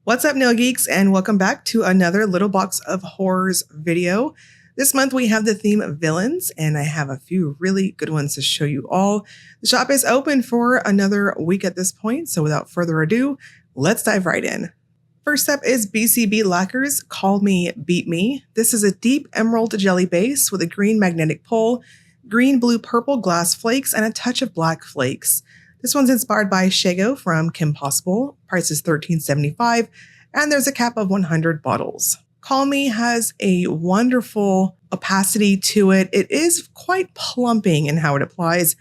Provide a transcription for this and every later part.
What's up, nail geeks, and welcome back to another Little Box of Horrors video. This month we have the theme of villains, and I have a few really good ones to show you all. The shop is open for another week at this point, so without further ado, let's dive right in. First up is BCB Lacquers Call Me, Beat Me. This is a deep emerald jelly base with a green magnetic pole, green, blue, purple glass flakes, and a touch of black flakes. This one's inspired by Shago from Kim Possible. Price is $13.75, and there's a cap of 100 bottles. Call Me has a wonderful opacity to it. It is quite plumping in how it applies.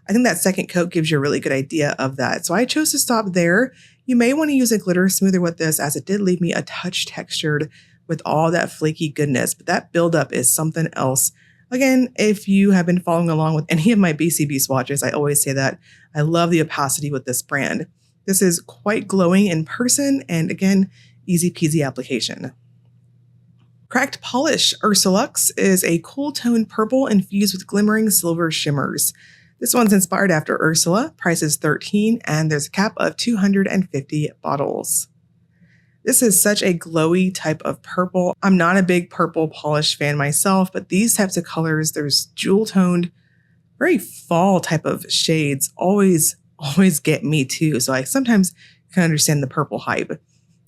I think that second coat gives you a really good idea of that. So I chose to stop there. You may want to use a glitter smoother with this, as it did leave me a touch textured with all that flaky goodness, but that buildup is something else. Again, if you have been following along with any of my BCB swatches, I always say that I love the opacity with this brand. This is quite glowing in person, and again, easy peasy application. Cracked Polish Ursuluxe is a cool toned purple infused with glimmering silver shimmers. This one's inspired after Ursula. Price is $13, and there's a cap of 250 bottles. This is such a glowy type of purple. I'm not a big purple polish fan myself, but these types of colors, there's jewel toned, very fall type of shades, always get me too. So I sometimes can understand the purple hype.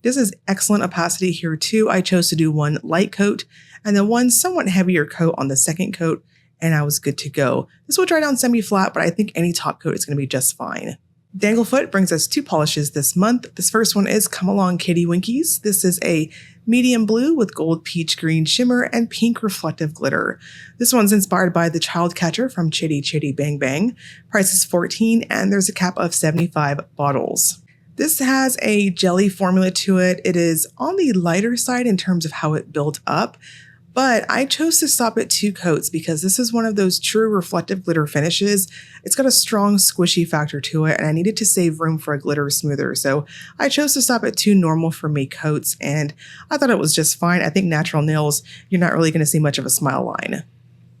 This is excellent opacity here too. I chose to do one light coat and then one somewhat heavier coat on the second coat, and I was good to go. This will dry down semi-flat, but I think any top coat is going to be just fine. Danglefoot brings us two polishes this month. This first one is Come Along Kiddie Winkies. This is a medium blue with gold peach green shimmer and pink reflective glitter. This one's inspired by the child catcher from Chitty Chitty Bang Bang. Price is $14, and there's a cap of 75 bottles. This has a jelly formula to it. It is on the lighter side in terms of how it built up, but I chose to stop at 2 coats because this is one of those true reflective glitter finishes. It's got a strong squishy factor to it, and I needed to save room for a glitter smoother. So I chose to stop at 2 normal for me coats, and I thought it was just fine. I think natural nails, you're not really going to see much of a smile line.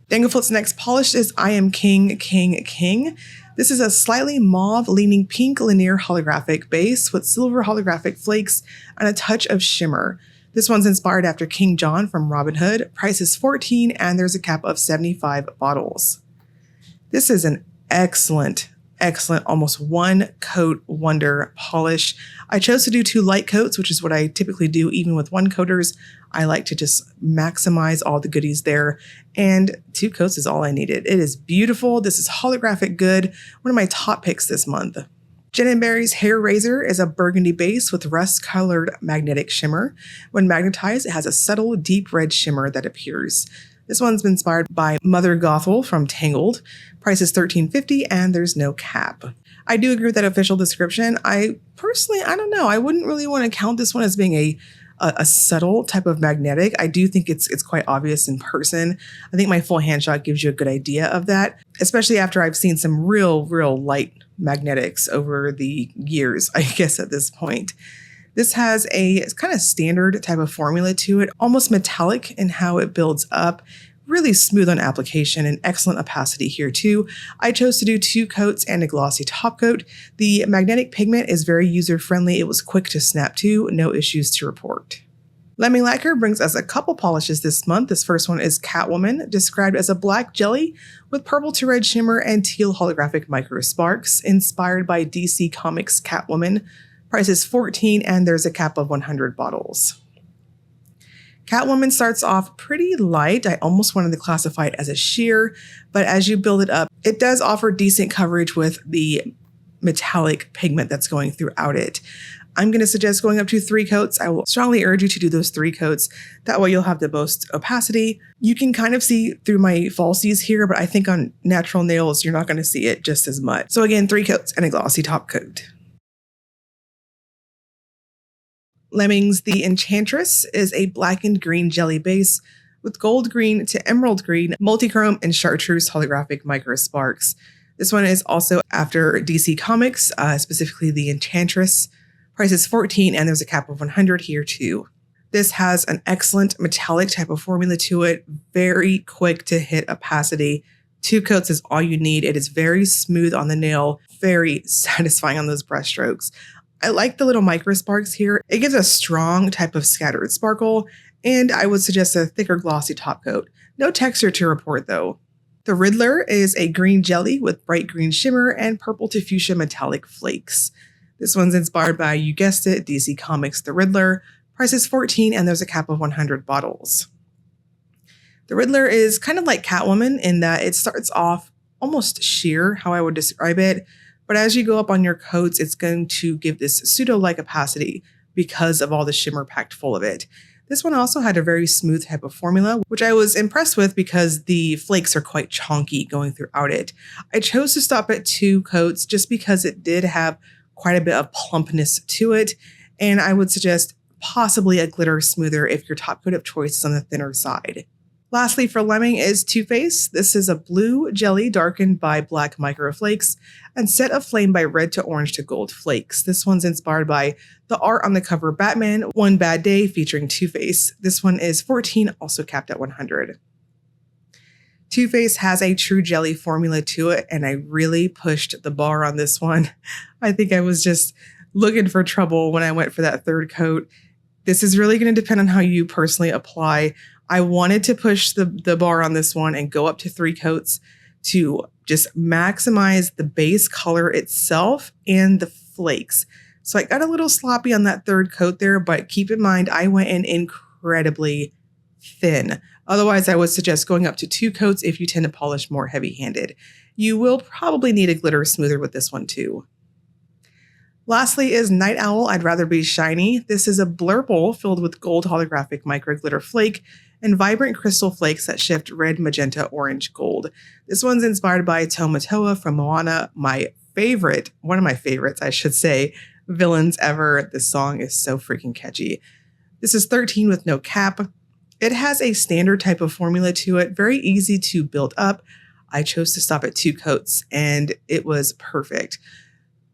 Danglefoot's next polish is I Am King, King, King. This is a slightly mauve-leaning pink linear holographic base with silver holographic flakes and a touch of shimmer. This one's inspired after King John from Robin Hood. Price is $14, and there's a cap of 75 bottles. This is an excellent, almost one coat wonder polish. I chose to do 2 light coats, which is what I typically do even with one coaters. I like to just maximize all the goodies there, and 2 coats is all I needed. It is beautiful. This is holographic good. One of my top picks this month. Jen & Barry's Hair Razor is a burgundy base with rust-colored magnetic shimmer. When magnetized, it has a subtle, deep red shimmer that appears. This one's been inspired by Mother Gothel from Tangled. Price is $13.50, and there's no cap. I do agree with that official description. I don't know. I wouldn't really want to count this one as being a subtle type of magnetic. I do think it's quite obvious in person. I think my full hand shot gives you a good idea of that, especially after I've seen some real light magnetics over the years, I guess at this point. This has a kind of standard type of formula to it, almost metallic in how it builds up, really smooth on application and excellent opacity here too. I chose to do 2 coats and a glossy top coat. The magnetic pigment is very user-friendly. It was quick to snap to, no issues to report. Lemming Lacquer brings us a couple polishes this month. This first one is Catwoman, described as a black jelly with purple to red shimmer and teal holographic micro sparks, inspired by DC Comics Catwoman. Price is $14, and there's a cap of 100 bottles. Catwoman starts off pretty light. I almost wanted to classify it as a sheer, but as you build it up, it does offer decent coverage with the metallic pigment that's going throughout it. I'm going to suggest going up to 3 coats. I will strongly urge you to do those 3 coats. That way you'll have the most opacity. You can kind of see through my falsies here, but I think on natural nails, you're not going to see it just as much. So again, 3 coats and a glossy top coat. Lemming's The Enchantress is a blackened green jelly base with gold green to emerald green, multichrome, and chartreuse holographic micro sparks. This one is also after DC Comics, specifically The Enchantress. Price is $14, and there's a cap of 100 here too. This has an excellent metallic type of formula to it, very quick to hit opacity. 2 coats is all you need. It is very smooth on the nail, very satisfying on those brush strokes. I like the little micro sparks here. It gives a strong type of scattered sparkle, and I would suggest a thicker glossy top coat. No texture to report though. The Riddler is a green jelly with bright green shimmer and purple to fuchsia metallic flakes. This one's inspired by, you guessed it, DC Comics' The Riddler. Price is $14 and there's a cap of 100 bottles. The Riddler is kind of like Catwoman in that it starts off almost sheer, how I would describe it, but as you go up on your coats, it's going to give this pseudo-like opacity because of all the shimmer packed full of it. This one also had a very smooth type of formula, which I was impressed with because the flakes are quite chonky going throughout it. I chose to stop at 2 coats just because it did have quite a bit of plumpness to it, and I would suggest possibly a glitter smoother if your top coat of choice is on the thinner side. Lastly, for Lemming is Too Faced. This is a blue jelly darkened by black microflakes and set aflame by red to orange to gold flakes. This one's inspired by the art on the cover of Batman, One Bad Day, featuring Two-Face. This one is $14, also capped at $100. Too-Faced has a true jelly formula to it, and I really pushed the bar on this one. I think I was just looking for trouble when I went for that 3rd coat. This is really going to depend on how you personally apply. I wanted to push the bar on this one and go up to 3 coats to just maximize the base color itself and the flakes. So I got a little sloppy on that 3rd coat there, but keep in mind, I went in incredibly thin. Otherwise, I would suggest going up to 2 coats if you tend to polish more heavy-handed. You will probably need a glitter smoother with this one too. Lastly is Night Owl, I'd Rather Be Shiny. This is a blurple filled with gold holographic micro glitter flake and vibrant crystal flakes that shift red, magenta, orange, gold. This one's inspired by Tomatoa from Moana, one of my favorites, I should say, villains ever. This song is so freaking catchy. This is $13 with no cap. It has a standard type of formula to it, very easy to build up. I chose to stop at 2 coats and it was perfect.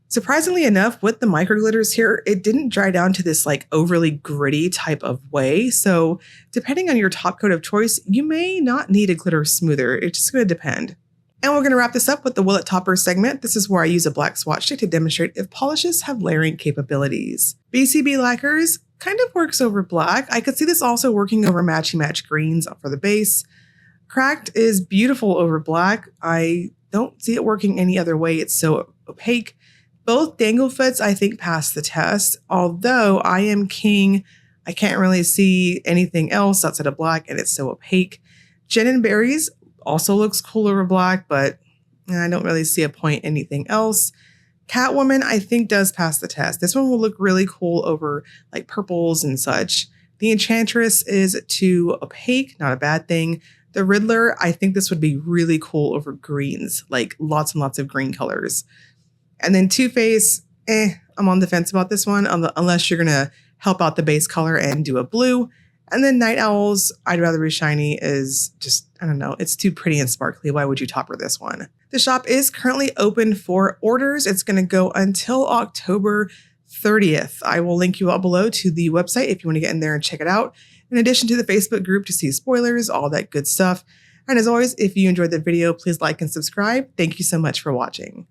Surprisingly enough, with the micro glitters here, it didn't dry down to this like overly gritty type of way. So depending on your top coat of choice, you may not need a glitter smoother. It's just going to depend. And we're going to wrap this up with the Will It Topper segment. This is where I use a black swatch stick to demonstrate if polishes have layering capabilities. BCB Lacquers kind of works over black. I could see this also working over matchy-match greens for the base. Cracked is beautiful over black. I don't see it working any other way. It's so opaque. Both Danglefoots, I think, pass the test, although I Am King, I can't really see anything else outside of black, and it's so opaque. Gin and Berries also looks cool over black, but I don't really see a point anything else. Catwoman, I think, does pass the test. This one will look really cool over like purples and such. The Enchantress is too opaque, not a bad thing. The Riddler, I think this would be really cool over greens, like lots and lots of green colors. And then Two-Face, I'm on the fence about this one, unless you're going to help out the base color and do a blue. And then Night Owls, I'd Rather Be Shiny is just, I don't know, it's too pretty and sparkly. Why would you topper this one? The shop is currently open for orders. It's going to go until October 30th. I will link you all below to the website if you want to get in there and check it out. In addition to the Facebook group to see spoilers, all that good stuff. And as always, if you enjoyed the video, please like and subscribe. Thank you so much for watching.